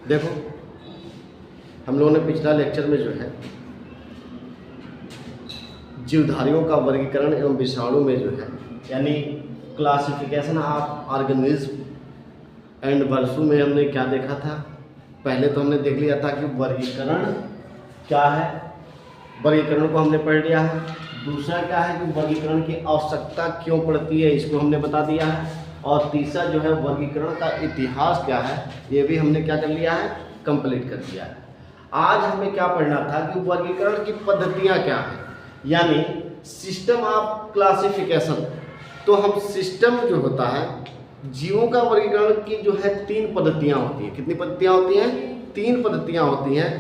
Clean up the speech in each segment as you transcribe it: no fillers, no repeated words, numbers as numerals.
देखो, हम लोगों ने पिछला लेक्चर में जो है जीवधारियों का वर्गीकरण एवं विषाणु में जो है यानी क्लासिफिकेशन ऑफ ऑर्गेनिज्म एंड वर्सू में हमने क्या देखा था। पहले तो हमने देख लिया था कि वर्गीकरण क्या है, वर्गीकरण को हमने पढ़ लिया है। दूसरा क्या है कि वर्गीकरण की आवश्यकता क्यों पड़ती है, इसको हमने बता दिया है। और तीसरा जो है वर्गीकरण का इतिहास क्या है, ये भी हमने क्या कर लिया है, कंप्लीट कर दिया है। आज हमें क्या पढ़ना था कि वर्गीकरण की पद्धतियाँ क्या हैं, यानी सिस्टम ऑफ क्लासिफिकेशन। तो हम सिस्टम जो होता है जीवों का वर्गीकरण की जो है 3 पद्धतियाँ होती हैं। कितनी पद्धतियाँ होती हैं? 3 पद्धतियाँ होती हैं।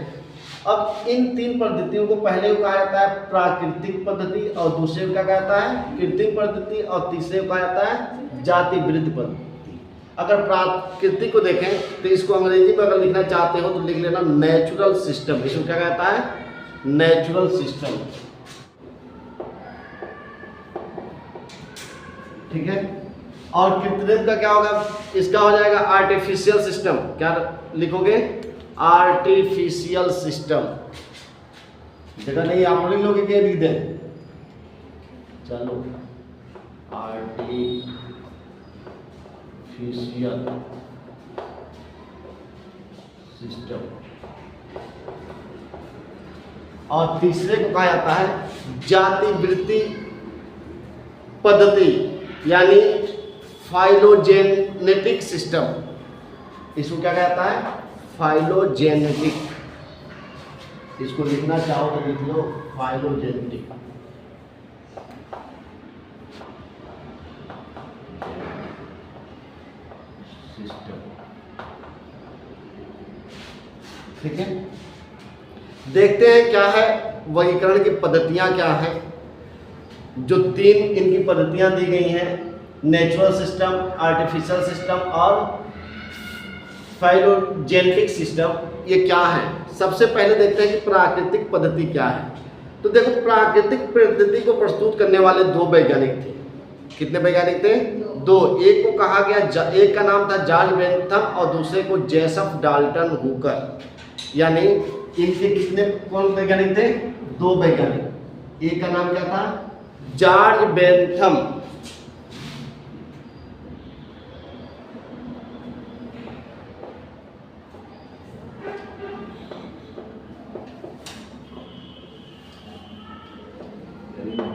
अब इन 3 पद्धतियों को पहले को कहा जाता है प्राकृतिक पद्धति, और दूसरे को क्या कहता है कृत्रिम पद्धति, और तीसरे को कहा जाता है जाति विरुद्ध पद्धति। अगर प्राकृतिक को देखें तो इसको अंग्रेजी में अगर लिखना चाहते हो तो लिख लेना नेचुरल सिस्टम। इसको क्या कहता है? Natural system. ठीक है। और कृत्रिम का क्या होगा? इसका हो जाएगा आर्टिफिशियल सिस्टम। क्या लिखोगे? Artificial system. देखा नहीं, आप लिख लोगे क्या लिख दें? चलो, आर्टिफिशियल सिस्टम। और तीसरे को कहा जाता है जाति वृत्ति पद्धति, यानी फाइलोजेनेटिक सिस्टम। इसको क्या कहता है? फाइलोजेनेटिक। इसको लिखना चाहो तो लिख लो फाइलोजेनेटिक। सिस्टम। ठीक है, देखते हैं क्या है वर्गीकरण की पद्धतियां क्या है। जो 3 इनकी पद्धतियां दी गई हैं, नेचुरल सिस्टम, आर्टिफिशियल सिस्टम और फाइलोजेनेटिक सिस्टम, ये क्या है। सबसे पहले देखते हैं कि प्राकृतिक पद्धति क्या है। तो देखो, प्राकृतिक पद्धति को प्रस्तुत करने वाले 2 वैज्ञानिक थे। कितने वैज्ञानिक थे? 2। एक को कहा गया, एक का नाम था जॉर्ज बेंथम और दूसरे को जोसेफ डाल्टन हुकर। यानी इनके कितने कौन वैज्ञानिक थे? 2 वैज्ञानिक। एक का नाम क्या था? George Bentham.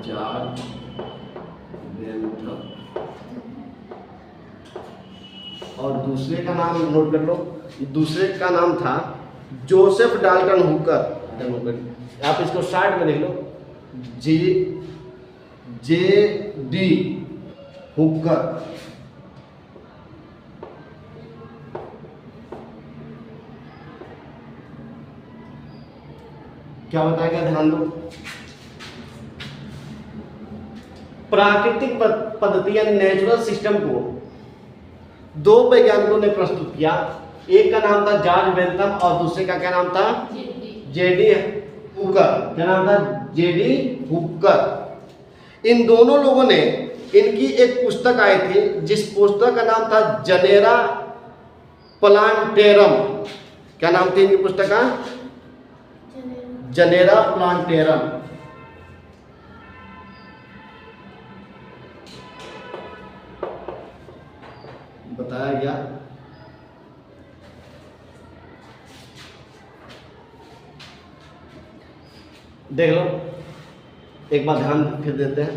George Bentham. और दूसरे का नाम नोट कर लो, दूसरे का नाम था जोसेफ डाल्टन हुकर। आप इसको शार्ट में लिख लो, जे.डी. हुकर। क्या बताएगा, ध्यान दो। प्राकृतिक पद्धति यानी नेचुरल सिस्टम को 2 वैज्ञानिकों ने प्रस्तुत किया। एक का नाम था जॉर्ज बेंथम और दूसरे का क्या नाम था? जे.डी. हुकर। क्या नाम था? जे.डी. हुकर। इन दोनों लोगों ने, इनकी एक पुस्तक आई थी जिस पुस्तक का नाम था जनेरा प्लांटेरम। क्या नाम थी इनकी पुस्तक का? जनेरा प्लांटेरम। बताया गया। देख लो, एक बार ध्यान फिर देते हैं।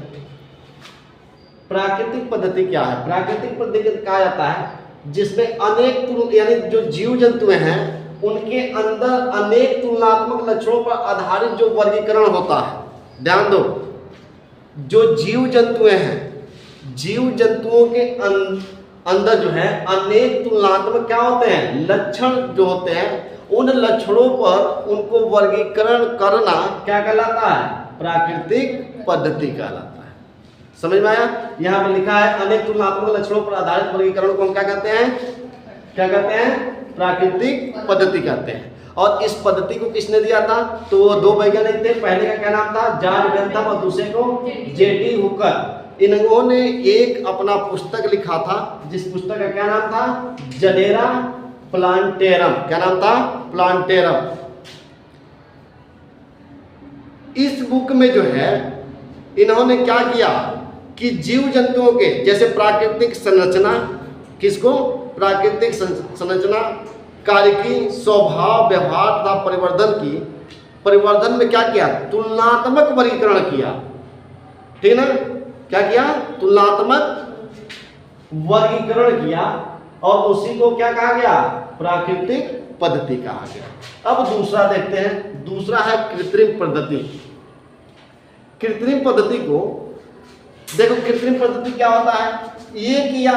प्राकृतिक पद्धति क्या है? प्राकृतिक पद्धति कहा जाता है जिसमें अनेक यानी जो जीव जंतु हैं उनके अंदर अनेक तुलनात्मक लक्षणों पर आधारित जो वर्गीकरण होता है। ध्यान दो, जो जीव जंतु हैं, जीव जंतुओं के अंदर जो है अनेक तुलनात्मक क्या होते हैं? लक्षण जो होते हैं, उन लक्षणों पर उनको वर्गीकरण करना क्या कहलाता है? प्राकृतिक पद्धति कहलाता है। समझ में आया? यहाँ पे लिखा है अनेक तुलनात्मक लक्षणों पर आधारित वर्गीकरण को हम क्या कहते हैं? क्या कहते हैं? प्राकृतिक पद्धति कहते हैं। और इस पद्धति को किसने दिया था? तो वो 2 वैज्ञानिक थे। पहले का क्या नाम था? जॉर्ज बेंथम और दूसरे को जे.डी. हुकर। इन्होंने एक अपना पुस्तक लिखा था जिस पुस्तक का क्या नाम था? जनेरा प्लांटेरम। क्या नाम था? प्लांटेरम। इस बुक में जो है इन्होंने क्या किया कि जीव जंतुओं के जैसे प्राकृतिक संरचना, किसको? प्राकृतिक संरचना, कार्यकी, स्वभाव, व्यवहार तथा परिवर्धन में क्या किया? तुलनात्मक वर्गीकरण किया। ठीक ना? क्या किया? तुलनात्मक वर्गीकरण किया और उसी को क्या कहा गया? प्राकृतिक पद्धति कहा गया। अब दूसरा देखते हैं। दूसरा है कृत्रिम पद्धति। कृत्रिम पद्धति को देखो, कृत्रिम पद्धति क्या होता है? ये किया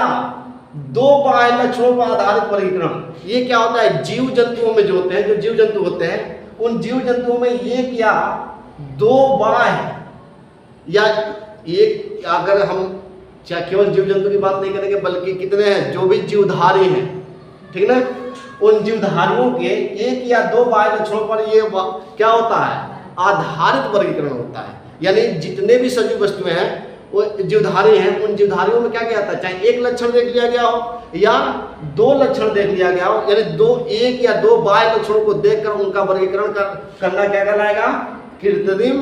दो बाह्य लक्षणों पर आधारित वर्गीकरण। ये क्या होता है? जीव जंतुओं में जो होते हैं, जो जीव जंतु होते हैं, उन जीव जंतुओं में ये किया दो बाह्य या एक, अगर हम क्या केवल जीव जंतु की बात नहीं करेंगे बल्कि कितने हैं जो भी जीवधारी हैं, ठीक ना, उन जीवधारियों के एक या दो बाह्य लक्षणों पर ये क्या होता है? आधारित वर्गीकरण होता है। यानी जितने भी सजीव वस्तुएं हैं वो जीवधारी हैं, उन जीवधारियों में क्या किया जाता है? चाहे एक लक्षण देख लिया गया हो या दो लक्षण देख लिया गया हो, यानी एक या दो बाह्य लक्षणों को देखकर उनका वर्गीकरण करना क्या कहलाएगा? कृत्रिम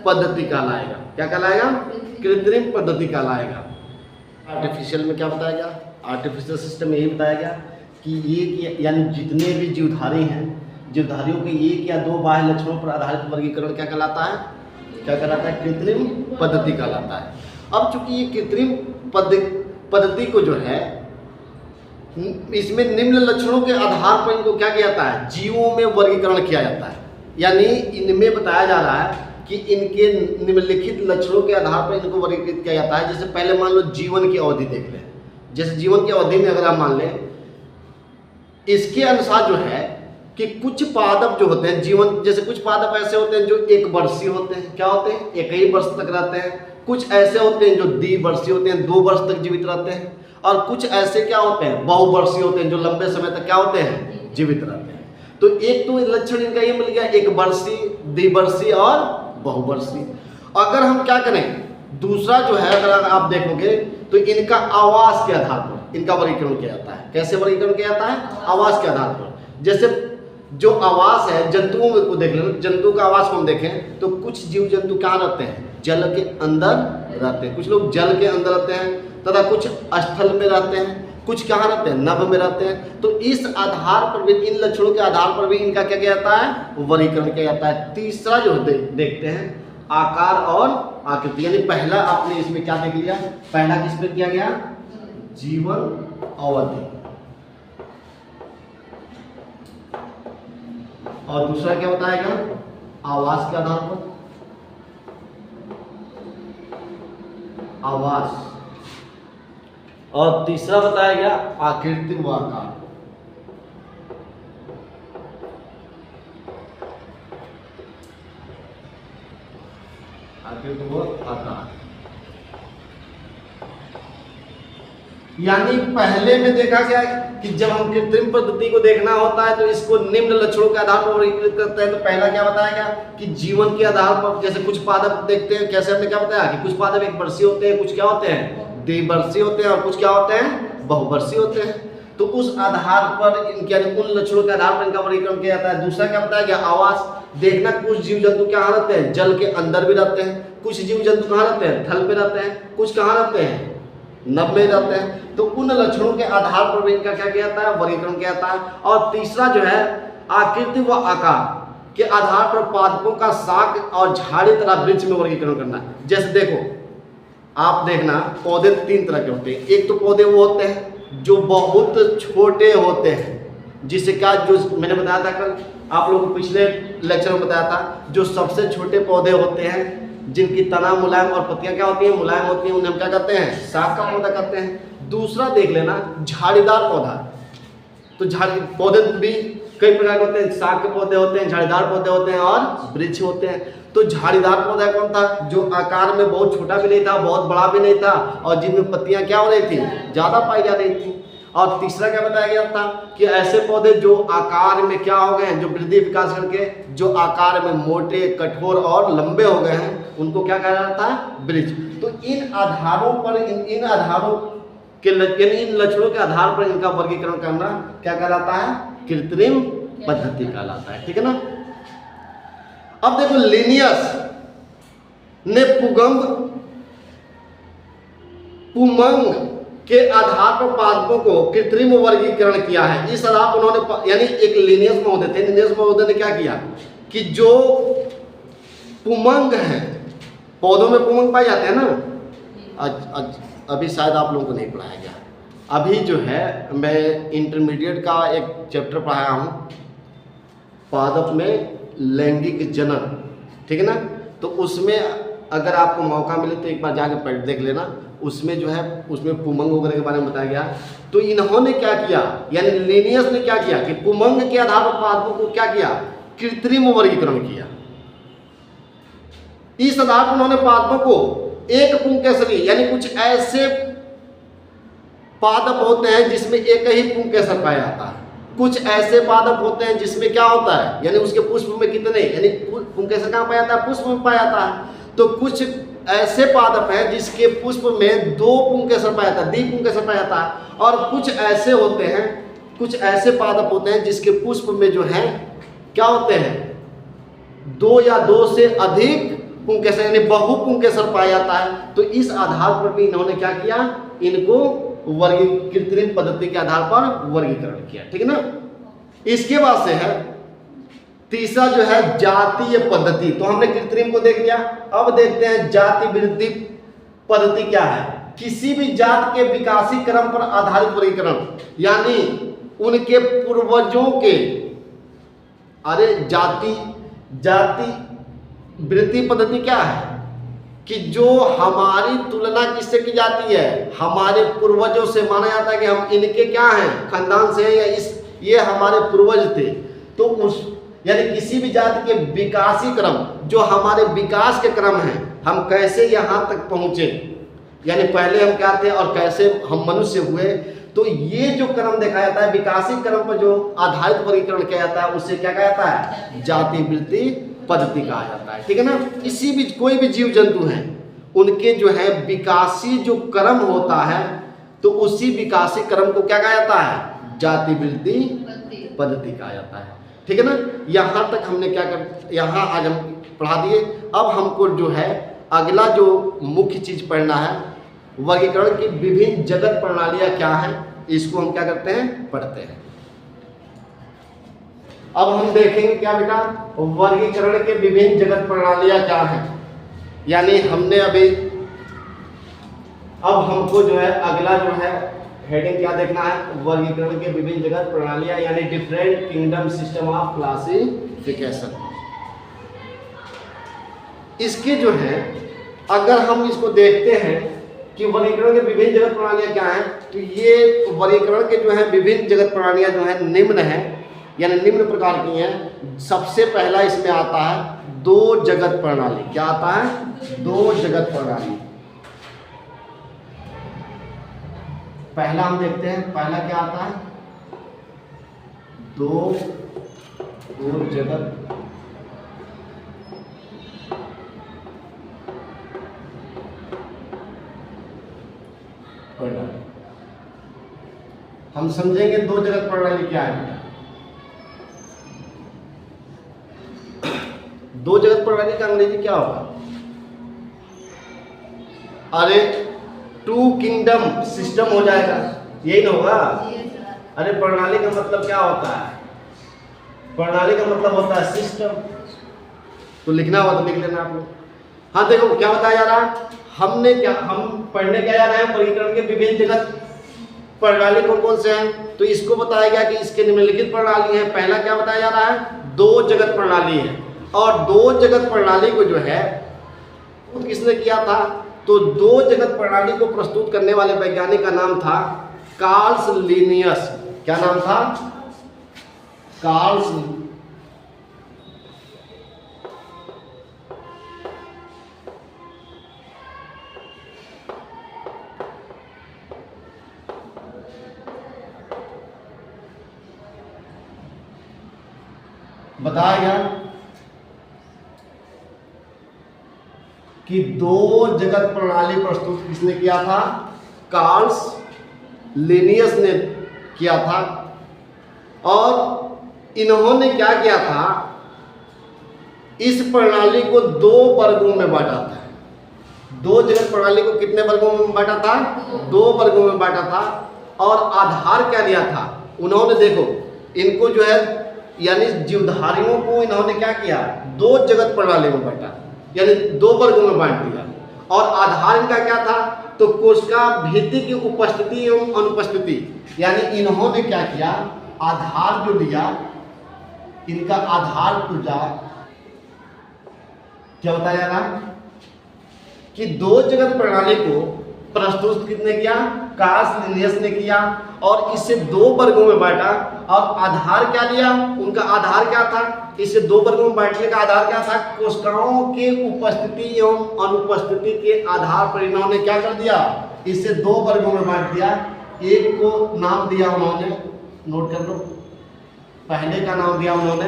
पद्धति कहलाएगा। क्या कहलाएगा? कृत्रिम पद्धति कहलाएगा। आर्टिफिशियल में क्या बताया गया? आर्टिफिशियल सिस्टम में यही बताया गया कि एक यानी जितने भी जीवधारी हैं, जीवधारियों के एक या दो बाह्य लक्षणों पर आधारित वर्गीकरण क्या कहलाता है? क्या कहलाता है? कृत्रिम पद्धति कहलाता है। अब चूंकि ये कृत्रिम पद्धति को जो है इसमें निम्न लक्षणों के आधार पर इनको क्या किया जाता है? जीवों में वर्गीकरण किया जाता है। यानी इनमें बताया जा रहा है कि इनके निम्नलिखित लक्षणों के आधार पर इनको वर्गीकृत किया जाता है। जैसे पहले मान लो जीवन की अवधि देख लें। जैसे जीवन की अवधि में अगर आप मान लें, इसके अनुसार जो है कि कुछ पादप जो होते हैं जीवन, जैसे कुछ पादप ऐसे होते हैं जो एक वर्षीय होते हैं। क्या होते हैं? एक ही वर्ष तक रहते हैं। कुछ ऐसे होते हैं जो द्विवर्षीय होते हैं, 2 वर्ष तक जीवित रहते हैं। और कुछ ऐसे क्या होते हैं? बहुवर्षीय होते हैं, जो लंबे समय तक क्या होते हैं? जीवित रहते हैं। तो एक तो लक्षण इनका ये मिल गया, एक वर्षीय, द्विवर्षीय और बहुवर्षीय। अगर हम क्या करें, दूसरा जो है अगर आप देखोगे तो इनका आवास के आधार पर इनका वर्गीकरण किया जाता है। कैसे वर्गीकरण किया जाता है? आवास के आधार पर। जैसे जो आवास है जंतुओं को देख लेना, जंतु का आवास को हम देखें तो कुछ जीव जंतु कहाँ रहते हैं? जल के अंदर रहते हैं। कुछ लोग जल के अंदर रहते हैं तथा कुछ स्थल में रहते हैं, कुछ कहाँ रहते हैं? नभ में रहते हैं। तो इस आधार पर भी, इन लक्षणों के आधार पर भी इनका क्या किया जाता है? वर्गीकरण किया जाता है। तीसरा जो देखते हैं आकार और आकृति। यानी पहला आपने इसमें क्या देख लिया? पहला किस पे किया गया? जीवन अवधि। और दूसरा क्या बताया गया? आवास के आधार पर, आवास। और तीसरा बताया गया आकृति व आकार। आकृति व आकार। यानी पहले में देखा गया कि जब हम कृत्रिम पद्धति को देखना होता है तो इसको निम्न लक्षणों के आधार पर वर्गीकृत करते हैं। तो पहला क्या बताया गया कि जीवन के आधार पर, जैसे कुछ पादप देखते हैं, कैसे हमने क्या बताया कि कुछ पादप एक वर्षीय होते हैं, कुछ क्या होते हैं? द्विवर्षीय होते हैं, और कुछ क्या होते हैं? बहुवर्षीय होते हैं। तो उस आधार पर इनके यानी उन लक्षणों के आधार पर इनका वर्गीकरण किया जाता है। दूसरा क्या बताया गया? आवास। देखना कुछ जीव जंतु कहाँ रहते हैं? जल के अंदर भी रहते हैं। कुछ जीव जंतु कहाँ रहते हैं? थल पे रहते हैं। कुछ कहाँ रहते हैं? नभ में रहते हैं। तो उन लक्षणों के आधार पर भी इनका क्या किया जाता है? वर्गीकरण किया जाता है। और तीसरा जो है आकृति व आकार के आधार पर पादपों का शाक और झाड़ी तथा वृक्ष में वर्गीकरण करना। जैसे देखो, आप देखना पौधे 3 तरह के होते हैं। एक तो पौधे वो होते हैं जो बहुत छोटे होते हैं, जिसे क्या, जो मैंने बताया था कल आप लोगों को पिछले लेक्चर में बताया था, जो सबसे छोटे पौधे होते हैं जिनकी तना मुलायम और पत्तियां क्या होती हैं? मुलायम होती हैं, उन्हें हम क्या कहते हैं? शाक का पौधा कहते हैं। दूसरा देख लेना झाड़ीदार पौधा। तो झाड़ी पौधे भी कई प्रकार के होते हैं। शाक के पौधे होते हैं, झाड़ीदार पौधे होते हैं और वृक्ष होते हैं। तो झाड़ीदार पौधा कौन था? जो आकार में बहुत छोटा भी नहीं था, बहुत बड़ा भी नहीं था, और जिनमें पत्तियां क्या हो रही थी? ज्यादा पाई जा रही थी। और तीसरा क्या बताया गया था कि ऐसे पौधे जो आकार में क्या हो गए हैं, जो वृद्धि विकास करके जो आकार में मोटे, कठोर और लंबे हो गए हैं, उनको क्या कहा जाता है? वृक्ष। तो इन आधारों पर, इन आधारों के इन लक्षणों के आधार पर इनका वर्गीकरण करना क्या कहलाता है? कृत्रिम पद्धति कहलाता है। ठीक है ना। अब देखो लिनियस ने पुमंग के आधार पर पादपों को कृत्रिम वर्गीकरण किया है। इस आधार पर उन्होंने, यानी एक लिनियस महोदय थे, लिनियस महोदय ने क्या किया कि जो पुमंग है, पौधों में पुमंग पाए जाते हैं ना, अभी शायद आप लोगों को नहीं पढ़ाया गया। अभी जो है मैं इंटरमीडिएट का एक चैप्टर पढ़ाया हूँ, पादप में लैंगिक जनन। ठीक है ना। तो उसमें अगर आपको मौका मिले तो एक बार जाके पढ़ देख लेना। उसमें जो है उसमें पुमंग वगैरह के बारे में बताया गया। तो इन्होंने क्या किया, यानी लिनियस ने क्या किया कि पुमंग के आधार पर पादपों को क्या किया, कृत्रिम वर्गीकरण किया। इस आधार पर उन्होंने पादपों को एक पुंकेसरी, यानी कुछ ऐसे पादप होते हैं जिसमें एक ही पुंकेसर पाया जाता है, कुछ ऐसे पादप होते हैं जिसमें क्या होता है, यानी उसके पुष्प में कितने, यानी पुंकेसर कहाँ पाया जाता है, पुष्प में पाया जाता है। तो कुछ ऐसे पादप हैं जिसके पुष्प में 2 पुंकेसर पाया जाता है, द्विपुंकेसर पाया जाता है। और कुछ ऐसे होते हैं, कुछ ऐसे पादप होते हैं जिसके पुष्प में जो है क्या होते हैं, 2 या 2 से अधिक पुंकेसर, यानी बहुपुंकेसर पाया जाता है। तो इस आधार पर भी इन्होंने क्या किया, इनको कृत्रिम पद्धति के आधार पर वर्गीकरण किया। ठीक है ना। इसके बाद से है तीसरा जो है जातीय पद्धति। तो हमने कृत्रिम को देख लिया, अब देखते हैं जाति वृद्धि पद्धति क्या है। किसी भी जात के विकासी क्रम पर आधारित वर्गीकरण, यानी उनके पूर्वजों के, जाति वृद्धि पद्धति क्या है कि जो हमारी तुलना किससे की जाती है, हमारे पूर्वजों से। माना जाता है कि हम इनके क्या हैं, खानदान से हैं, या ये हमारे पूर्वज थे। तो उस, यानी किसी भी जाति के विकासी क्रम, जो हमारे विकास के क्रम हैं, हम कैसे यहाँ तक पहुँचे, यानी पहले हम क्या थे और कैसे हम मनुष्य हुए। तो ये जो क्रम देखा जाता है, विकासी क्रम पर जो आधारित वर्गीकरण किया जाता है, उससे क्या कहा जाता है, जाति वृद्धि पद्धति कहा जाता है। ठीक है ना। किसी भी, कोई भी जीव जंतु हैं, उनके जो है विकासी जो क्रम होता है, तो उसी विकासी क्रम को क्या कहा जाता है, जाति वृद्धि पद्धति कहा जाता है। ठीक है ना। यहाँ तक हमने क्या कर, यहाँ आज हम पढ़ा दिए। अब हमको जो है अगला जो मुख्य चीज पढ़ना है, वर्गीकरण की विभिन्न जगत प्रणालियां क्या है, इसको हम क्या करते हैं, पढ़ते हैं। अब हम देखेंगे क्या बेटा, वर्गीकरण के विभिन्न जगत प्रणालियां क्या हैं। यानी हमने अभी, अब हमको जो है अगला जो है हेडिंग क्या देखना है, वर्गीकरण के विभिन्न जगत प्रणालियां, यानी different kingdom system of classification. इसके जो है अगर हम इसको देखते हैं कि वर्गीकरण के विभिन्न जगत प्रणालियां क्या हैं, तो ये वर्गीकरण के जो है विभिन्न जगत प्रणालियां जो है निम्न है, यानी निम्न प्रकार की हैं। सबसे पहला इसमें आता है 2 जगत प्रणाली। क्या आता है, 2 जगत प्रणाली। पहला हम देखते हैं, पहला क्या आता है, 2 जगत प्रणाली। हम समझेंगे 2 जगत प्रणाली क्या है। 2 जगत प्रणाली का अंग्रेजी क्या होगा, अरे 2 किंगडम सिस्टम हो जाएगा, यही ना होगा। अरे प्रणाली का मतलब क्या होता है, प्रणाली का मतलब होता है सिस्टम। तो लिखना होगा तो लिख लेना आप लोग। हाँ देखो क्या बताया जा रहा है, हम पढ़ने क्या जा रहे हैं, वर्गीकरण के विभिन्न जगत प्रणाली कौन कौन से हैं। तो इसको बताया गया कि इसके निम्नलिखित प्रणाली है। पहला क्या बताया जा रहा है, 2 जगत प्रणाली है। और 2 जगत प्रणाली को जो है किसने किया था, तो 2 जगत प्रणाली को प्रस्तुत करने वाले वैज्ञानिक का नाम था कार्ल लिनियस। क्या नाम था, कार्ल। बताया गया कि 2 जगत प्रणाली प्रस्तुत किसने किया था, कार्ल लिनियस ने किया था। और इन्होंने क्या किया था, इस प्रणाली को 2 वर्गों में बांटा था। 2 जगत प्रणाली को कितने वर्गों में बांटा था? 2 वर्गों में बांटा था। और आधार क्या लिया था उन्होंने? देखो इनको जो है यानी जीवधारियों को इन्होंने क्या किया, 2 जगत प्रणाली में बांटा, यानी 2 वर्गों में बांट दिया। और आधार इनका क्या था? तो कोशिका भित्ति की उपस्थिति एवं अनुपस्थिति, यानी इन्होंने क्या किया, आधार जो लिया, इनका आधार पूजा क्या बताया जा रहा कि 2 जगत प्रणाली को प्रस्तुत किसने किया? कार्ल लिनियस ने किया और इसे 2 वर्गों में बांटा। और आधार क्या लिया? उनका आधार क्या था? इसे 2 वर्गों में बांटने का आधार क्या था? कोशिकाओं के उपस्थिति एवं अनुपस्थिति के आधार पर इन्होंने क्या कर दिया, इसे 2 वर्गों में बांट दिया। एक को नाम दिया उन्होंने, नोट कर लो, पहले का नाम दिया उन्होंने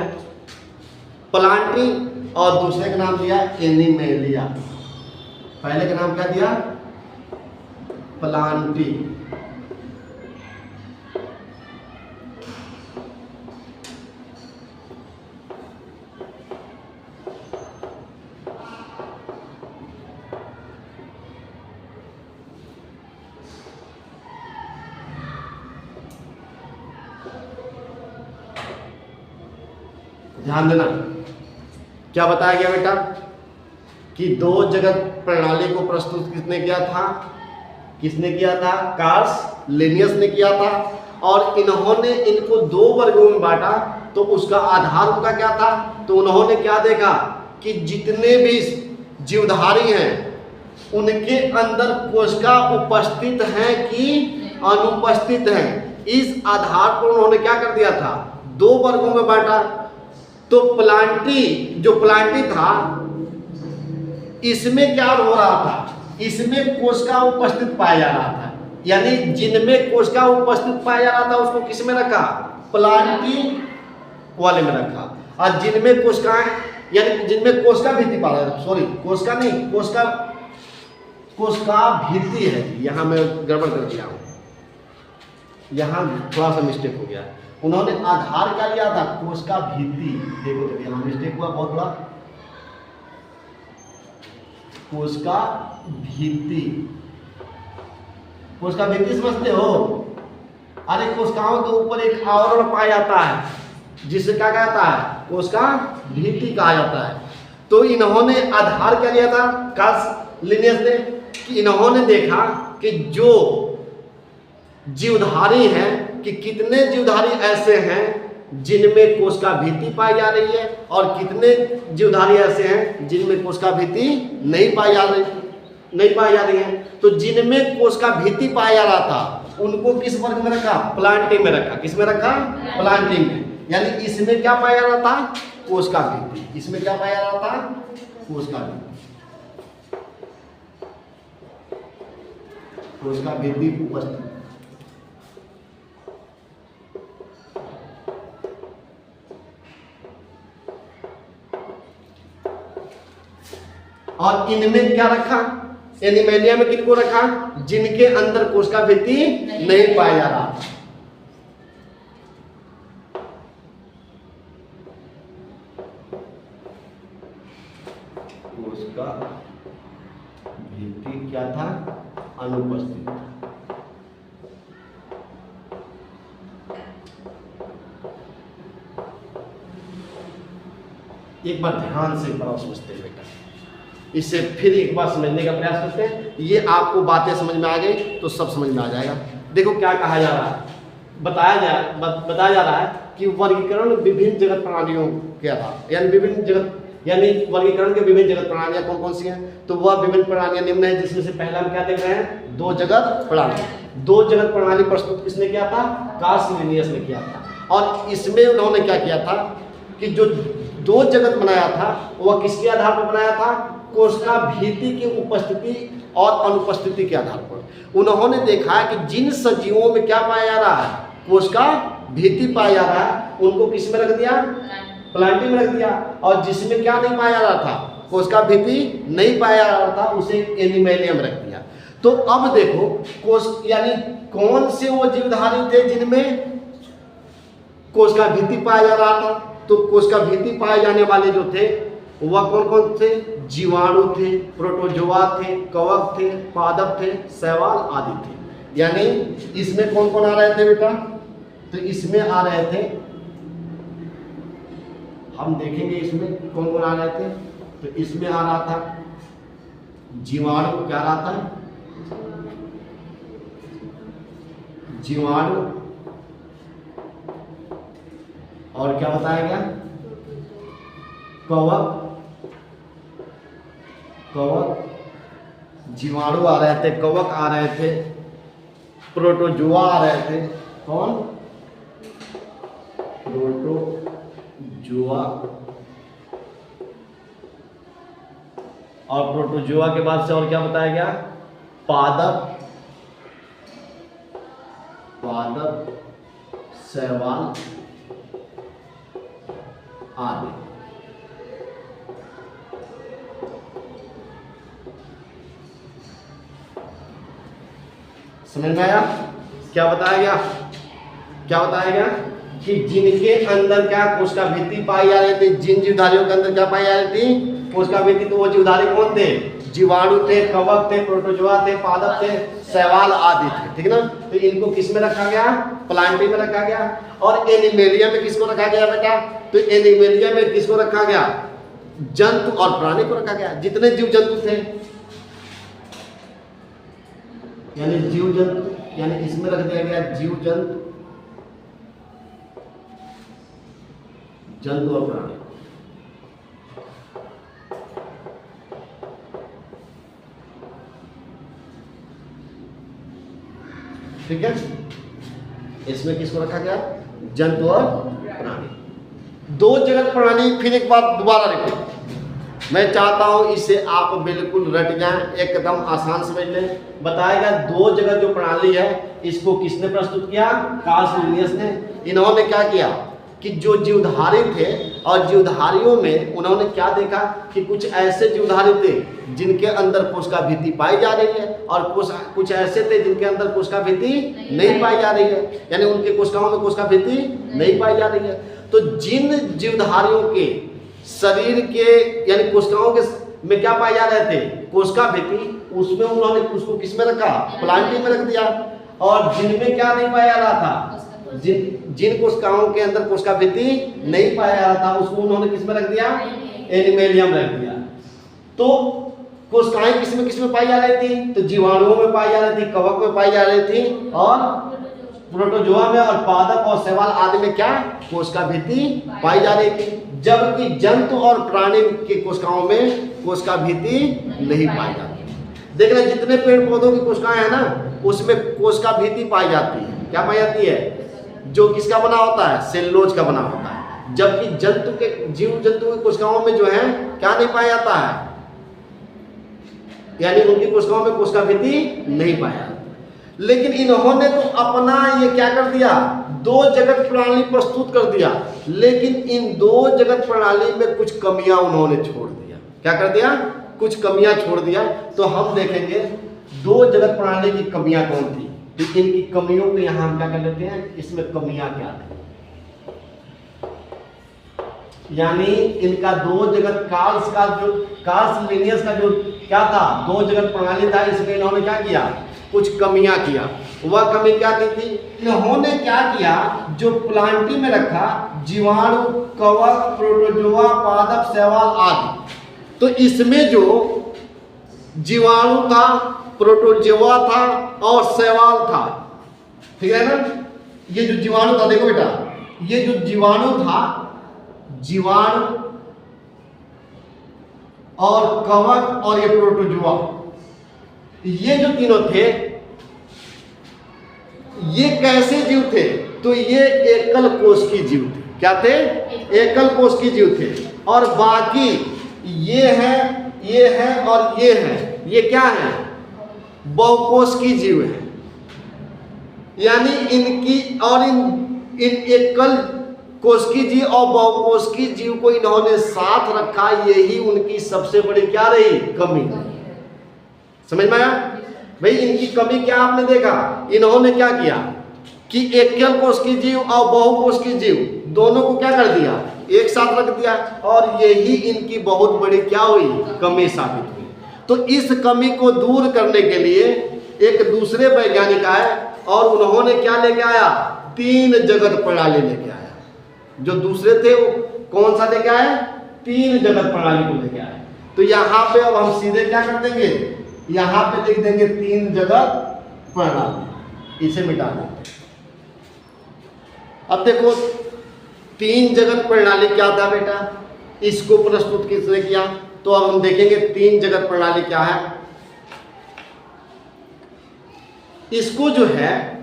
प्लांटी और दूसरे का नाम दिया एनिमेलिया। पहले का नाम क्या दिया? प्लांटी, ध्यान देना क्या बताया गया बेटा कि 2 जगत प्रणाली को प्रस्तुत किसने किया था? किसने किया था? कार्ल लिनियस ने किया था। और इन्होंने इनको 2 वर्गों में बांटा। तो उसका आधार उनका क्या था? तो उन्होंने क्या देखा कि जितने भी जीवधारी हैं उनके अंदर कोशिका उपस्थित हैं कि अनुपस्थित हैं। इस आधार पर उन्होंने क्या कर दिया था? 2 वर्गों में बांटा। तो प्लांटी जो प्लांटी था, इसमें क्या हो रहा था? इसमें कोशिका उपस्थित पाया जा रहा था, यानी जिनमें कोशिका उपस्थित पाया जा रहा था उसको किस में रखा? प्लांटी वाले में रखा। और जिनमें कोशिकाएं यानी जिनमें कोशिका भित्ति पा रहा था, सॉरी कोशिका नहीं, कोशिका भित्ति है, यहाँ मैं गड़बड़ कर दिया हूँ, यहाँ थोड़ा सा मिस्टेक हो गया। उन्होंने आधार क्या लिया था? कोशिका भित्ति। देखो तो यहाँ मिस्टेक हुआ बहुत बड़ा, कोशिका भित्ति। कोशिका भित्ति समझते हो? अरे कोशिकाओं के ऊपर एक आवरण पाया जाता है जिसे क्या कहता है? कोशिका भित्ति कहा जाता है। तो इन्होंने आधार क्या लिया था कार्ल लिनियस ने कि इन्होंने देखा कि जो जीवधारी हैं कि कितने जीवधारी ऐसे हैं जिनमें कोशिका भित्ति पाई जा रही है और कितने जीवधारी ऐसे हैं जिनमें कोशिका भित्ति नहीं पाई जा रही है। तो जिनमें कोशिका भित्ति पाया जा रहा था उनको किस वर्ग में रखा? प्लांटी में रखा। किस में रखा? प्लांटी में। यानी इसमें क्या पाया जा रहा था? कोशिका भित्ति। इसमें क्या पाया जा रहा था? कोशिका भित्ति। कोशिका भित्ति उपस्थित। और इनमें क्या रखा? एनिमेलिया में किनको रखा? जिनके अंदर कोशिका भित्ति नहीं पाया जा रहा। कोशिका भित्ति क्या था? अनुपस्थित। एक बार ध्यान से पढ़ो, समझते हैं बेटा, इसे फिर एक बार समझने का प्रयास करते हैं। ये आपको बातें समझ में आ गई तो सब समझ में आ जाएगा। देखो क्या कहा जा रहा है, बताया जा रहा है कि वर्गीकरण विभिन्न जगत प्रणालियों के आधार, यानी वर्गीकरण के विभिन्न जगत प्रणालियां कौन कौन सी हैं? तो वह विभिन्न प्रणालियां निम्न है, जिसमें से पहला हम क्या देख रहे हैं? 2 जगत प्रणाली। 2 जगत प्रणाली प्रस्तुत किसने किया था? कार्ल लिनियस ने किया था। और इसमें उन्होंने क्या किया था कि जो 2 जगत बनाया था वह किसके आधार पर बनाया था? कोशिका भित्ति की उपस्थिति और अनुपस्थिति के आधार पर। उन्होंने देखा है कि जिन सजीवों में क्या पाया जा रहा है? कोशिका भित्ति पाया जा रहा है, उनको किस में रख दिया? प्लांटी में रख दिया। और जिसमें क्या नहीं पाया जा रहा था? कोशिका भित्ति नहीं पाया जा रहा था, उसे एनिमेलिया में रख दिया। तो अब देखो यानी कौन से वो जीवधारी थे जिनमें कोशिका भित्ति पाया जा रहा था। तो कोशिका भित्ति पाए जाने वाले जो थे वह कौन कौन थे? जीवाणु थे, प्रोटोजोआ थे, कवक थे, पादप थे, शैवाल आदि थे। यानी इसमें कौन कौन आ रहे थे बेटा? तो इसमें आ रहे थे, हम देखेंगे इसमें कौन कौन आ रहे थे। तो इसमें आ रहा था जीवाणु, क्या रहा था? जीवाणु, और क्या बताया गया? कवक, जीवाणु आ रहे थे, कवक आ रहे थे, प्रोटोजोआ आ रहे थे। कौन? प्रोटोजोआ। और प्रोटोजोआ के बाद से और क्या बताया गया? पादप, शैवाल आदि। समझ में आया? क्या बताया गया? क्या बताया गया कि जिनके अंदर क्या कोशिका भित्ति पाई जा रही थी, जिन जीवधारियों के अंदर क्या पाई जा रही थी? कोशिका भित्ति। तो वो जीवधारी कौन थे? जीवाणु थे, कवक थे, प्रोटोजोआ थे, पादप थे, शैवाल आदि थे। ठीक ना? तो इनको किस में रखा गया? प्लांटी में रखा गया। और एनिमेलिया में किसको रखा गया बेटा? तो एनिमेलिया में किसको रखा गया? जंतु और प्राणी को रखा गया। जितने जीव जंतु थे, यानी जीव जंतु, यानी इसमें रख दिया गया जीव जंतु, जंतु और प्राणी। ठीक है? इसमें किसको रखा गया? जंतु और प्राणी। दो जगत प्रणाली। फिर एक बात दोबारा रिपीट, मैं चाहता हूं इसे आप बिल्कुल रट जाएं, एकदम आसान समझ लें। बताया गया दो जगत जो प्रणाली है, इसको किसने प्रस्तुत किया? कार्ल लिनियस ने। इन्होंने क्या किया कि जो जीवधारी थे, और जीवधारियों में उन्होंने क्या देखा कि कुछ ऐसे जीवधारी थे जिनके अंदर कोशिका भित्ति पाई जा रही है, और कुछ ऐसे थे जिनके अंदर कोशिका भित्ति नहीं पाई जा रही है, यानी उनके कोशिकाओं में कोशिका भित्ति नहीं पाई जा रही है। तो जिन जीवधारियों के शरीर के यानी कोशिकाओं के में क्या पाए जा रहे थे? कोशिका भित्ति, उसमें उन्होंने उसको किस में रखा? प्लांटी में रख दिया। और जिनमें क्या नहीं पाया जा रहा था? जिन कोशिकाओं के अंदर कोशिका भित्ति नहीं पाया जा रहा था, उसको उन्होंने किस में रख दिया? एनिमेलियम रख दिया। तो कोशिकाएं किसमें पाई जा रही थी? तो जीवाणुओं में पाई जा रही थी, कवक में पाई जा रही थी, और प्रोटोजोआ में, और पादप और शैवाल आदि में क्या? कोशिका भित्ति पाई जा रही थी। जबकि जंतु और प्राणी की कोशिकाओं में कोशिका भित्ति नहीं पाई जाती। देखना, जितने पेड़ पौधों की कोशिकाएं हैं ना, उसमें कोशिका भित्ति पाई जाती है। क्या पाई जाती है? जो किसका बना होता है? सेलुलोज का बना होता है। जबकि जीव जंतु की कोशिकाओं में जो है क्या नहीं पाया जाता है? यानी उनकी कोशिकाओं में कोशिका भित्ति नहीं पाया। लेकिन इन्होंने तो अपना ये क्या कर दिया? दो जगत प्रणाली प्रस्तुत कर दिया। लेकिन इन दो जगत प्रणाली में कुछ कमियां उन्होंने छोड़ दिया। क्या कर दिया? कुछ कमियां छोड़ दिया। तो हम देखेंगे दो जगत प्रणाली की कमियां कौन थी। तो इनकी कमियों को यहां हम क्या कर लेते हैं, इसमें कमियां क्या थी। यानी इनका दो जगत कार्ल लिनियस का जो क्या था, दो जगत प्रणाली था, इसमें इन्होंने क्या किया? कुछ कमियां किया। वह कमी क्या थी? इन्होंने क्या किया? जो प्लांटी में रखा जीवाणु, कवक, प्रोटोजोआ, पादप, शैवाल आदि, तो इसमें जो जीवाणु था, प्रोटोजोआ था और शैवाल था, ठीक है ना? ये जो जीवाणु था, देखो बेटा, ये जो जीवाणु था, जीवाणु और कवक और ये प्रोटोजोआ, ये जो तीनों थे, ये कैसे जीव थे? तो ये एकल कोश की जीव थे। क्या थे? एकल कोश की जीव थे। और बाकी ये है और ये है, ये क्या है? बहुकोश की जीव है। यानी इनकी और इन एकल कोश की जीव और बहुकोश की जीव को इन्होंने साथ रखा। यही उनकी सबसे बड़ी क्या रही? कमी। समझ में आया भाई? इनकी कमी क्या आपने देखा? इन्होंने क्या किया? कि एकल कोशिकीय जीव और बहुकोशिकीय जीव दोनों को क्या कर दिया, एक साथ रख दिया, और यही इनकी बहुत बड़ी क्या हुई, कमी साबित हुई। तो इस कमी को दूर करने के लिए एक दूसरे वैज्ञानिक आए और उन्होंने क्या लेके आया, 3 जगत प्रणाली लेके आया। जो दूसरे थे वो कौन सा लेके आए, 3 जगत प्रणाली को लेके आए। तो यहाँ पे अब हम सीधे क्या कर देंगे, यहाँ पे लिख देंगे 3 जगत प्रणाली, इसे मिटा देंगे। अब देखो 3 जगत प्रणाली क्या था बेटा, इसको प्रस्तुत किसने किया, तो अब हम देखेंगे 3 जगत प्रणाली क्या है। इसको जो है,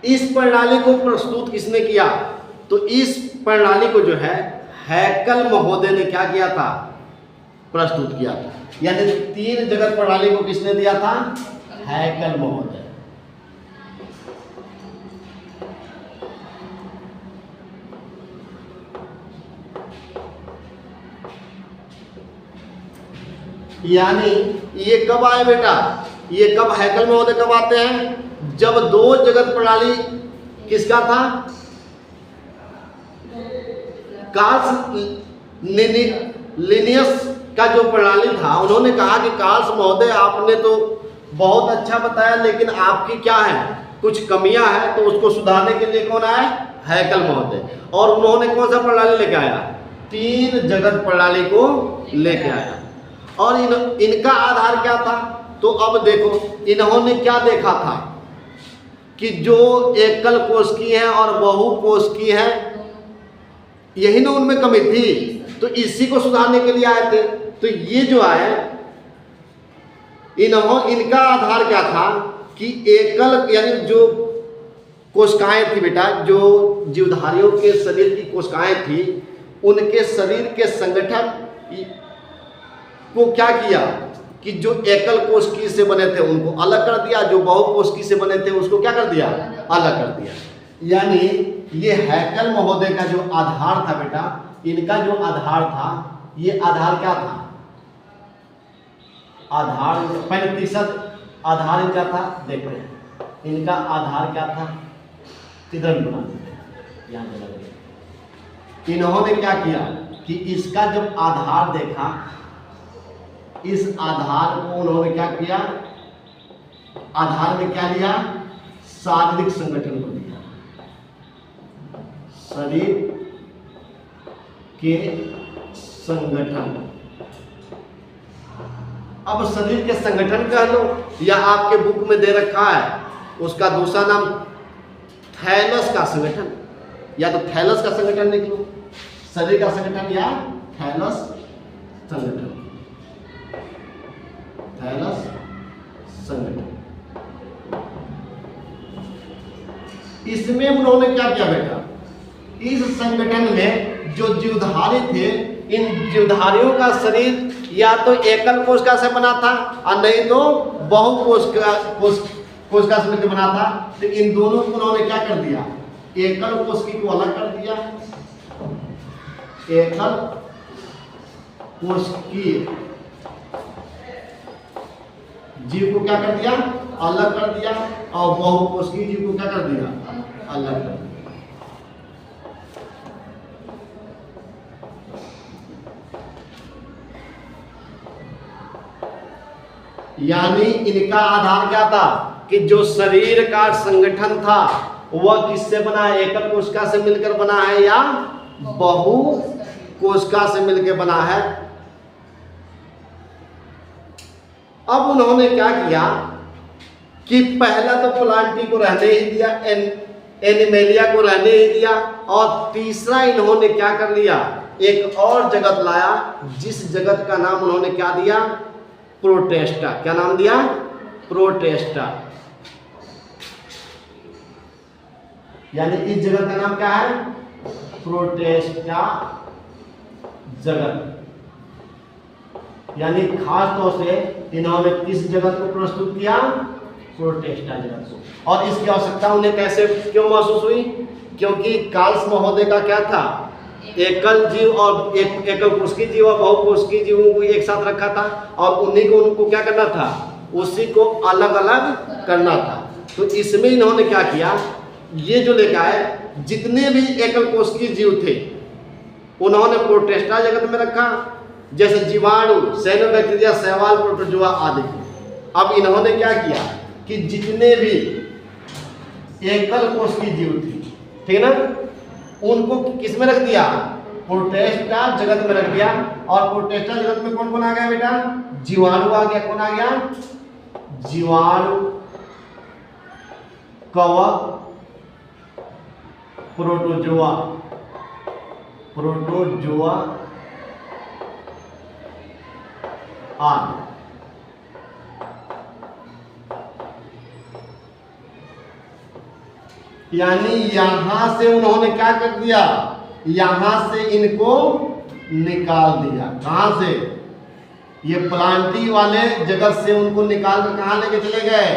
इस प्रणाली को प्रस्तुत किसने किया, तो इस प्रणाली को जो है हैकल महोदय ने क्या किया था, प्रस्तुत किया था। यानी 3 जगत प्रणाली को किसने दिया था, हैकल महोदय। यानी ये कब आए बेटा, ये कब हैकल महोदय कब आते हैं, जब 2 जगत प्रणाली किसका था, कार्ल्स लिनियस का जो प्रणाली था। उन्होंने कहा कि कार्ल्स महोदय आपने तो बहुत अच्छा बताया, लेकिन आपकी क्या है, कुछ कमियां हैं, तो उसको सुधारने के लिए कौन आया, हैकल महोदय। और उन्होंने कौन सा प्रणाली लेके आया, 3 जगत प्रणाली को लेके आया। और इनका आधार क्या था, तो अब देखो इन्होंने क्या देखा था कि जो एकल कोशिकीय है और बहुकोशिकीय है, यही ना उनमें कमी थी, तो इसी को सुधारने के लिए आए थे। तो ये जो आए, इनका आधार क्या था कि एकल, यानी जो कोशिकाएं थी बेटा, जो जीवधारियों के शरीर की कोशिकाएं थी, उनके शरीर के संगठन को क्या किया कि जो एकल कोशिकीय से बने थे उनको अलग कर दिया, जो बहुकोशिकीय से बने थे उसको क्या कर दिया, अलग कर दिया। यानी ये हैकल महोदय का जो आधार था बेटा, इनका जो आधार था, ये आधार क्या था, आधार 35% आधार इनका था। देखो इनका आधार क्या था, किधर बना, इन्होंने क्या किया कि इसका जब आधार देखा, इस आधार को उन्होंने क्या किया, आधार में क्या लिया, शारीरिक संगठन को लिया, शरीर के संगठन। अब शरीर के संगठन कह लो, या आपके बुक में दे रखा है उसका दूसरा नाम थैलस का संगठन, या तो थैलस का संगठन लिख लो, शरीर का संगठन या थैलस संगठन, थैलस संगठन। इसमें उन्होंने क्या किया बेटा, इस संगठन में जो जीवधारी थे, इन जीवधारियों का शरीर या तो एकल कोशिका से बना था और नहीं तो बहुकोशिका से मिलकर बना था। तो इन दोनों को उन्होंने क्या कर दिया, एकल कोशिका को अलग कर दिया, एकल कोशिकीय जीव को क्या कर दिया, अलग कर दिया, और बहुकोशिकीय जीव को क्या कर दिया, अलग कर दिया। यानी इनका आधार क्या था कि जो शरीर का संगठन था वह किससे बना है, एकल कोशिका से मिलकर बना है या बहु कोशिका से मिलकर बना है। अब उन्होंने क्या किया कि पहला तो प्लांटी को रहने ही दिया, एनिमेलिया को रहने ही दिया, और तीसरा इन्होंने क्या कर लिया, एक और जगत लाया, जिस जगत का नाम उन्होंने क्या दिया, प्रोटेस्टा। क्या नाम दिया, प्रोटेस्टा। यानी इस जगत का नाम क्या है, प्रोटेस्टा जगत। यानी खास तौर से इन्होंने किस जगत को प्रस्तुत किया, प्रोटेस्टा जगत को। और इसकी आवश्यकता उन्हें कैसे क्यों महसूस हुई, क्योंकि कार्ल्स महोदय का क्या था, एकल जीव और एकल कोशिकीय जीव और बहुकोशिकीय जीवों को एक साथ रखा था, और उन्हीं को उनको क्या करना था, उसी को अलग अलग करना था। तो इसमें इन्होंने क्या किया, ये जो लेकर आए जितने भी एकल कोशिकीय जीव थे उन्होंने प्रोटेस्टा जगत में रखा, जैसे जीवाणु, साइनोबैक्टीरिया, शैवाल, प्रोटोजोआ आदि। अब इन्होंने क्या किया कि जितने भी एकल कोशिकीय जीव थे, ठीक है ना, उनको किस में रख दिया, प्रोटेस्टा जगत में रख दिया। और प्रोटेस्टा जगत में कौन कौन आ गया बेटा, जीवाणु आ गया। कौन आ गया, जीवाणु, कवक, प्रोटोजोआ, प्रोटोजोआ आदि। यानी यहां से उन्होंने क्या कर दिया, यहां से इनको निकाल दिया। कहां से, ये प्लांटी वाले जगत से उनको निकाल कर कहां लेके चले गए,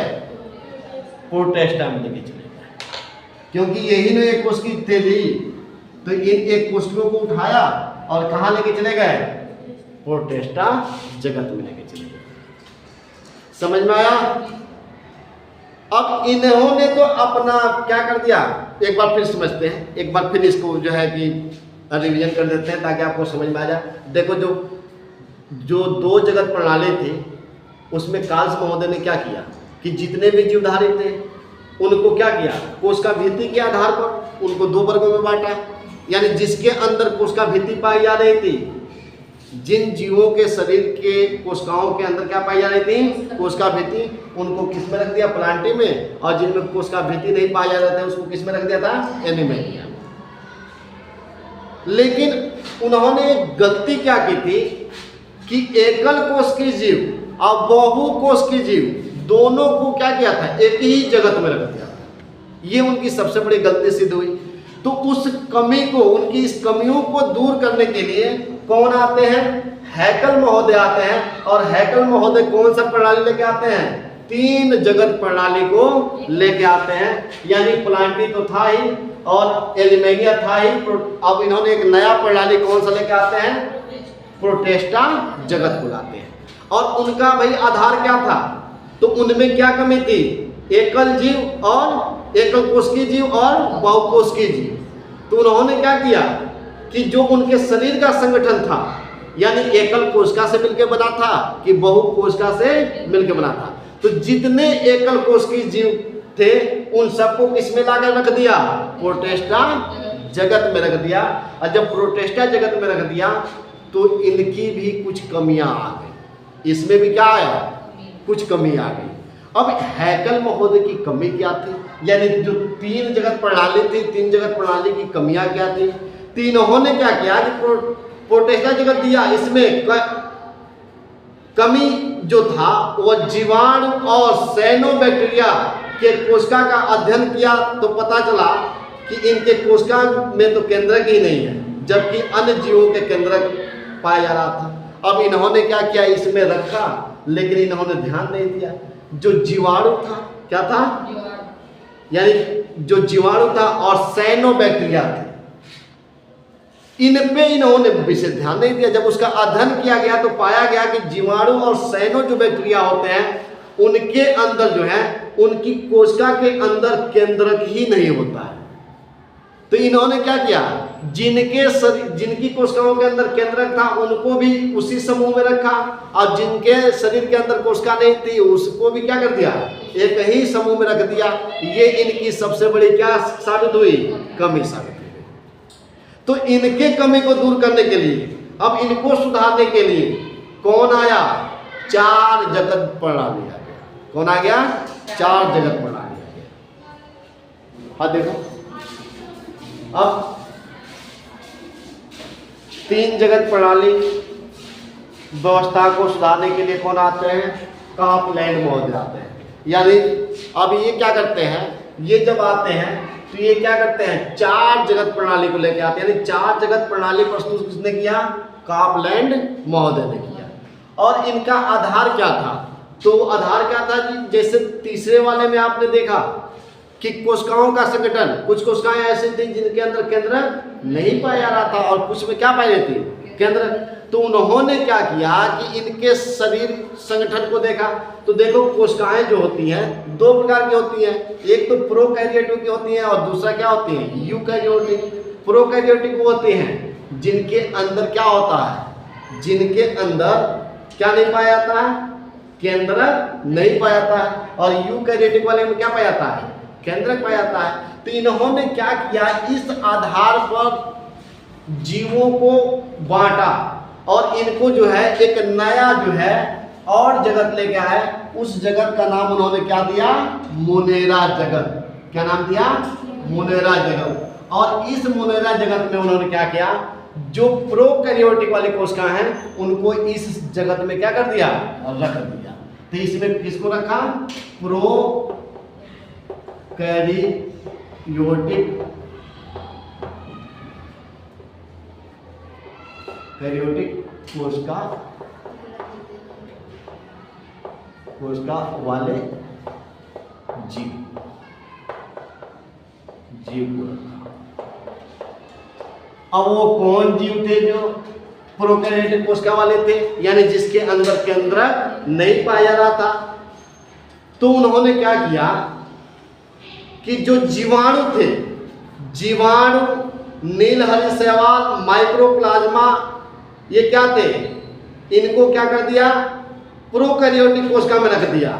प्रोटेस्टा में लेके चले गए, क्योंकि यही ने एक कोशिकी थे जी। तो इन एक कोशिकों को उठाया और कहां लेके चले गए, प्रोटेस्टा जगत में लेके चले गए। समझ में आया। अब इन्होंने तो अपना क्या कर दिया, एक बार फिर समझते हैं, एक बार फिर इसको जो है कि रिवीजन कर देते हैं ताकि आपको समझ में आ जाए। देखो जो दो जगत प्रणाली थी उसमें कार्ल्स महोदय ने क्या किया कि जितने भी जीवधारी थे उनको क्या किया, कोशिका भित्ति के आधार पर उनको दो वर्गों में बांटा। यानी जिसके अंदर कोशिका भित्ति पाई जा रही थी, जिन जीवों के शरीर के कोशिकाओं के अंदर क्या पाई जा रही थी, कोशिका भित्ति, उनको किस में रख दिया, प्लांटी में। और जिनमें कोशिका भित्ति नहीं पाया जा रहा था उसको किस में रख दिया था, एनीमेलिया। लेकिन उन्होंने गलती क्या की थी कि एकल कोशिकीय जीव और बहु कोशिकीय जीव दोनों को क्या किया था, एक ही जगत में रख दिया था। ये उनकी सबसे बड़ी गलती सिद्ध हुई। तो उस कमी को, उनकी इस कमियों को दूर करने के लिए कौन आते हैं, हैकल महोदय आते हैं। और हैकल महोदय कौन सा प्रणाली लेके आते हैं, तीन जगत प्रणाली को लेके आते हैं। यानी प्लांटी तो था ही और एलिमेनिया था ही। अब इन्होंने एक नया प्रणाली कौन सा लेके आते हैं, प्रोटेस्टा जगत को लाते हैं। और उनका भाई आधार क्या था, तो उनमें क्या कमी थी, एकल जीव और एकल कोशिकीय जीव और बहुकोशिकीय जीव। तो उन्होंने क्या किया कि जो उनके शरीर का संगठन था, यानी एकल कोशिका से मिलकर बना था कि बहु कोशिका से मिलकर बना था, तो जितने एकल कोशिकीय जीव थे उन सबको किसमें लाकर रख दिया, प्रोटेस्टा जगत में रख दिया। और जब प्रोटेस्टा जगत में रख दिया तो इनकी भी कुछ कमियां आ गई, इसमें भी क्या आया, कुछ कमी आ गई। अब हैकल महोदय की कमी क्या थी, यानी जो तीन जगत प्रणाली थी, तीन जगत प्रणाली की कमियां क्या थी। तीनों ने क्या किया कि प्रोटेस्टा जगत दिया, इसमें कमी जो था वो जीवाणु और साइनोबैक्टीरिया के कोशिका का अध्ययन किया तो पता चला कि इनके कोशिका में तो केंद्रक ही नहीं है, जबकि अन्य जीवों के केंद्रक पाया जा रहा था। अब इन्होंने क्या किया, इसमें रखा, लेकिन इन्होंने ध्यान नहीं दिया। जो जीवाणु था, क्या था, यानी जो जीवाणु था और साइनोबैक्टीरिया थे, इन पे इन्होंने विशेष ध्यान नहीं दिया। जब उसका अध्ययन किया गया तो पाया गया कि जीवाणु और साइनो जो बैक्टीरिया होते हैं उनके अंदर जो है, उनकी कोशिका के अंदर केंद्रक ही नहीं होता है। तो इन्होंने क्या किया, जिनकी कोशिकाओं के अंदर केंद्रक था उनको भी उसी समूह में रखा, और जिनके शरीर के अंदर कोशिका नहीं थी उसको भी क्या कर दिया, एक ही समूह में रख दिया। ये इनकी सबसे बड़ी क्या साबित हुई, कमी साबित हुई। तो इनके कमी को दूर करने के लिए, अब इनको सुधारने के लिए कौन आया, चार जगत प्रणाली आ गया। कौन आ गया, चार जगत प्रणाली आ गया। हाँ देखो, अब तीन जगत प्रणाली व्यवस्था को सुधारने के लिए कौन आते हैं, कापलैंड महोदय आते हैं। यानी अब ये क्या करते हैं, ये जब आते हैं तो ये क्या करते हैं, चार जगत प्रणाली को लेकर आते हैं। यानी चार जगत प्रणाली प्रस्तुत किसने किया, कापलैंड महोदय ने किया। और इनका आधार क्या था, तो आधार क्या था जी, जैसे तीसरे वाले में आपने देखा कि कोशिकाओं का संगठन, कुछ कोशिकाएं ऐसी थी जिनके अंदर केंद्र नहीं पाया जा रहा था और कुछ में क्या पाई जाती, केंद्र। तो उन्होंने क्या किया कि इनके शरीर संगठन को देखा, तो देखो कोशिकाएं जो होती हैं दो प्रकार की होती हैं, एक तो प्रोकैरियोटिक की होती हैं और दूसरा क्या होती है यूकैरियोटिक। प्रोकैरियोटिक वो होते हैं जिनके अंदर क्या होता है, जिनके अंदर क्या नहीं पाया जाता है, केंद्रक नहीं पाया जाता है, और यूकैरियोटिक वाले में क्या पाया जाता है, केंद्रक पाया जाता है। तो इन्होंने क्या किया, इस आधार पर जीवों को बांटा और इनको जो है एक नया जो है और जगत लेके आए। उस जगत का नाम उन्होंने क्या दिया, मोनेरा जगत। क्या नाम दिया, मोनेरा जगत। और इस मोनेरा जगत में उन्होंने क्या किया, जो प्रोकैरियोटिक वाली कोशिकाएं हैं उनको इस जगत में क्या कर दिया, रख दिया। तो इसमें किसको रखा, कैरियोटिक कोशिका वाले जीव को रखा। अब वो कौन जीव थे जो प्रोकैरियोटिक कोशिका वाले थे, यानी जिसके अंदर केंद्रक नहीं पाया जा रहा था। तो उन्होंने क्या किया कि जो जीवाणु थे, जीवाणु, नीलहरी शैवाल, माइक्रोप्लाज्मा, ये क्या थे, इनको क्या कर दिया, प्रोकैरियोटिक कोशिका में रख दिया।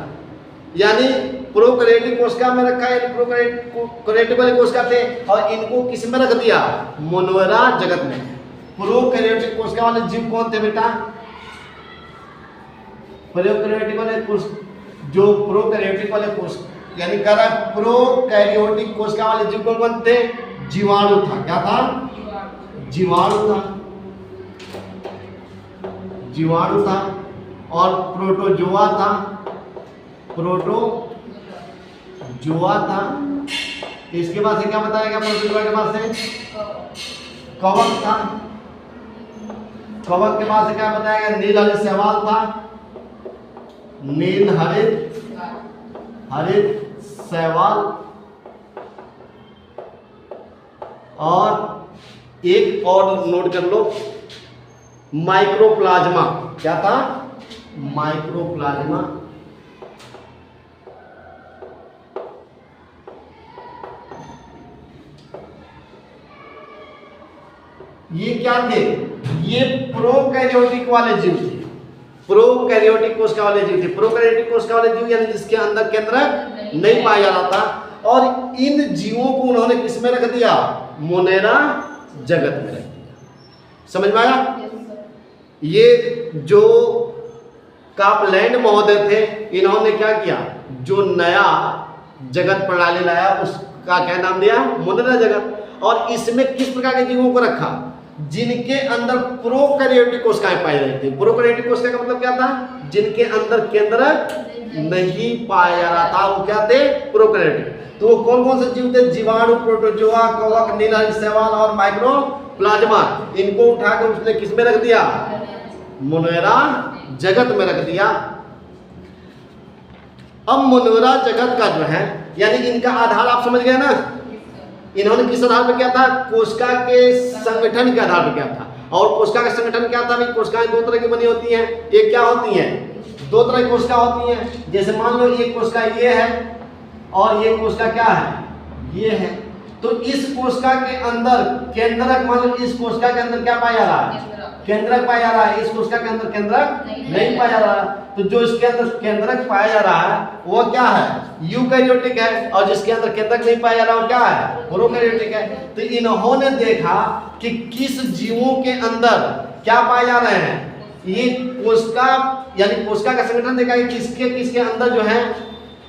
यानी प्रोकैरियोटिक कोशिका में रखा है, प्रोकैरियोटिक वाली कोशिका थे, और इनको किस में रख दिया, मोनेरा जगत में। प्रोकैरियोटिक कोशिका वाले जीव कौन थे बेटा, प्रोकैरियोटिक वाले जो प्रोकैरियोटिक वाले कोशिका यानी कह रहा है प्रोकैरियोटिक कोशिका वाले जीव कौन थे, जीवाणु था। क्या था, जीवाणु था, जीवाणु था। और प्रोटोजोआ था, प्रोटोजोआ था। इसके बाद से क्या बताया गया, प्रोटोजोआ के बाद से कवक था, कवक के बाद से क्या बताया गया, नीलहरित शैवाल था, नीलहरित शैवाल। और एक और नोट कर लो, माइक्रोप्लाज्मा। क्या था, माइक्रोप्लाज्मा। ये क्या थे, ये प्रोकैरियोटिक वाले जीव थे, प्रोकैरियोटिक कोशिका वाले जीव थे। प्रोकैरियोटिक कोशिका वाले जीव यानी जिसके अंदर केंद्रक नहीं पाया जा रहा था। और इन जीवों को उन्होंने किस में रख दिया, मोनेरा जगत में रख दिया। समझ में आया। ये जो कापलैंड महोदय थे, इन्होंने क्या किया, जो नया जगत प्रणाली लाया उसका क्या नाम दिया, मोनेरा जगत। और इसमें किस प्रकार के जीवों को रखा, जिनके अंदर प्रोकैरियोटिक कोशिकाएं पाई जाती थी। प्रोकैरियोटिक कोशिका का मतलब क्या था, जिनके अंदर केंद्रक नहीं पाया जा रहा था, वो क्या थे, प्रोकैरियोटिक। तो वो कौन कौन से जीव थे, जीवाणु, प्रोटोजोआ, कवक, नीलहरित शैवाल और माइक्रोप्लाज्मा। इनको उठाकर उसने किस में रख दिया, मोनेरा जगत में रख दिया। अब मोनेरा जगत का जो है, यानी इनका आधार आप समझ गए ना, इन्होंने किस आधार पर किया था, कोशिका के संगठन के आधार पर किया था। और कोशिका का संगठन क्या था भाई, कोशिकाएं दो तरह की बनी होती हैं। एक क्या होती हैं, दो तरह की कोशिका होती हैं। जैसे मान लो एक कोशिका ये है और ये कोशिका क्या है, ये है। तो इस कोशिका के अंदर केंद्रक, मान लो इस कोशिका के अंदर क्या पाया जा रहा है, केंद्रक पाया जा रहा है। इस कोशिका के अंदर केंद्रक नहीं पाया जा रहा है। तो जो इसके अंदर केंद्रक पाया जा रहा है वो क्या है, यूकैरियोटिक है। और जिसके अंदर केंद्रक नहीं पाया जा रहा वो क्या है, प्रोकैरियोटिक है। तो इन्होंने देखा कि किस जीवों के अंदर क्या पाए जा रहे हैं, ये कोशिका यानी कोशिका का संगठन देखा कि किसके किसके अंदर जो है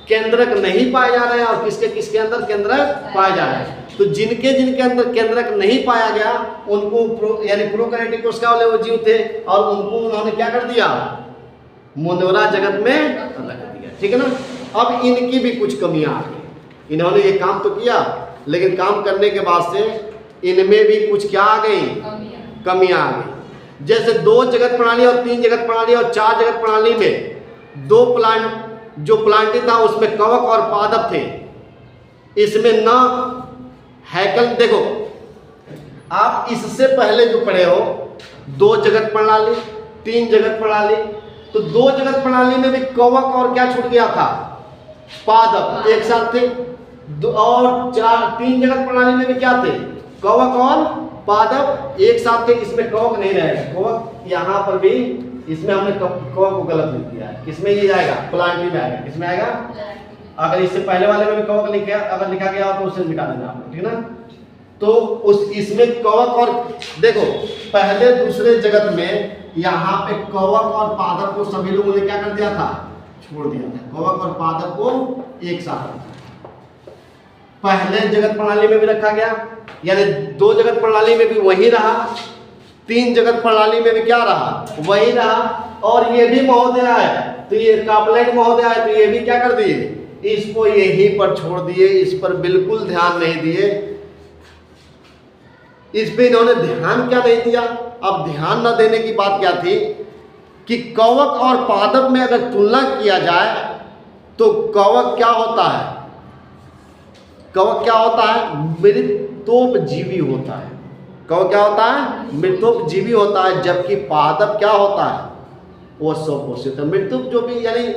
केंद्रक नहीं पाए जा रहे हैं और किसके किसके अंदर केंद्रक पाए जा रहे हैं। तो जिनके जिनके अंदर केंद्रक नहीं पाया गया उनको यानी प्रोकैरियोटिक कोशिका वाले वो जीव थे, और उनको उन्होंने क्या कर दिया, मोनेरा जगत में रख दिया। ठीक है ना। अब इनकी भी कुछ कमियां आ गई। इन्होंने ये काम तो किया, लेकिन काम करने के बाद से इनमें भी कुछ क्या आ गई, कमियां आ गई। जैसे 2 जगत प्रणाली और 3 जगत प्रणाली और 4 जगत प्रणाली में 2 प्लांट जो प्लांटी था उसमें कवक और पादप थे। इसमें न हैकल, देखो आप इससे पहले जो पढ़े हो 2 जगत प्रणाली, 3 जगत प्रणाली। तो 2 जगत प्रणाली में भी कवक और क्या छूट गया था, पादप एक साथ थे। और 3 जगत प्रणाली में भी क्या थे, कवक और पादप एक साथ थे। इसमें कवक नहीं रहेगा, कवक यहाँ पर भी इसमें हमने कवक को गलत लिख दिया है। किसमें ये जाएगा, प्लांटी में आएगा। किसमें आएगा, अगर इससे पहले वाले में भी कवक लिखा अगर लिखा गया हो तो उसे मिटा देना आपको, ठीक है ना। तो उस इसमें कवक और देखो पहले दूसरे जगत में यहाँ पे कवक और पादप को सभी लोगों ने क्या कर दिया था, छोड़ दिया था। कवक और पादप को एक साथ रखा, पहले जगत प्रणाली में भी रखा गया, यानी 2 जगत प्रणाली में भी वही रहा, 3 जगत प्रणाली में भी क्या रहा, वही रहा। और ये भी महोदय है, तो ये कापलेट महोदय है, तो ये भी क्या कर दिए, इसको यहीं पर छोड़ दिए, इस पर बिल्कुल ध्यान नहीं दिए। इस पे इन्होंने ध्यान क्या नहीं दिया। अब ध्यान न देने की बात क्या थी कि कवक और पादप में अगर तुलना किया जाए तो कवक क्या होता है, कवक क्या होता है, मृतोपजीवी होता है। कवक क्या होता है, मृतोपजीवी होता है, जबकि पादप क्या होता है, वो स्वपोषित है। मृत जो भी यानी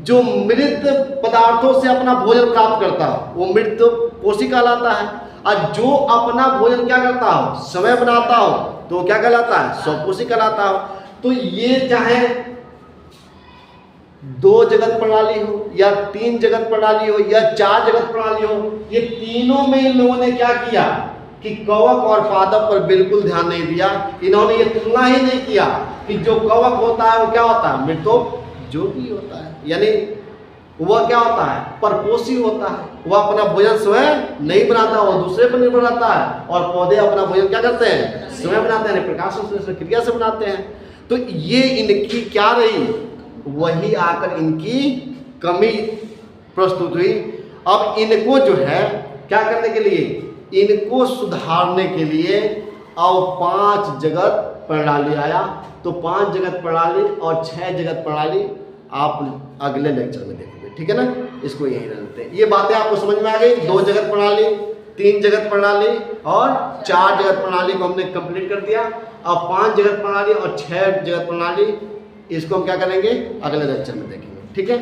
जो मृत पदार्थों से अपना भोजन प्राप्त करता हो वो मृत पोषी कहलाता है, और जो अपना भोजन क्या करता हो, समय बनाता हो, तो क्या कहलाता है, स्वपोषी कहलाता हो। तो ये चाहे 2 जगत प्रणाली हो या 3 जगत प्रणाली हो या 4 जगत प्रणाली हो, ये तीनों में इन लोगों ने क्या किया कि कवक और पादप पर बिल्कुल ध्यान नहीं दिया। इन्होंने ये तुलना ही नहीं किया कि जो कवक होता है वो क्या होता है, मृतोपजीवी होता है, यानी वह क्या होता है, परपोषी होता है। वह अपना भोजन स्वयं नहीं बनाता, वह दूसरे पर निर्भर रहता है। और पौधे अपना भोजन क्या करते हैं, स्वयं बनाते हैं, प्रकाश संश्लेषण क्रिया से बनाते हैं। तो ये इनकी क्या रही, वही आकर इनकी कमी प्रस्तुत हुई। अब इनको जो है क्या करने के लिए, इनको सुधारने के लिए अब 5 जगत प्रणाली आया। तो 5 जगत प्रणाली और 6 जगत प्रणाली आप अगले लेक्चर में देखेंगे, ठीक है ना। इसको यही रखते हैं। ये बातें आपको समझ में आ गई। 2 जगत प्रणाली, 3 जगत प्रणाली और 4 जगत प्रणाली को हमने कंप्लीट कर दिया। अब 5 जगत प्रणाली और 6 जगत प्रणाली, इसको हम क्या करेंगे, अगले लेक्चर में देखेंगे, ठीक है।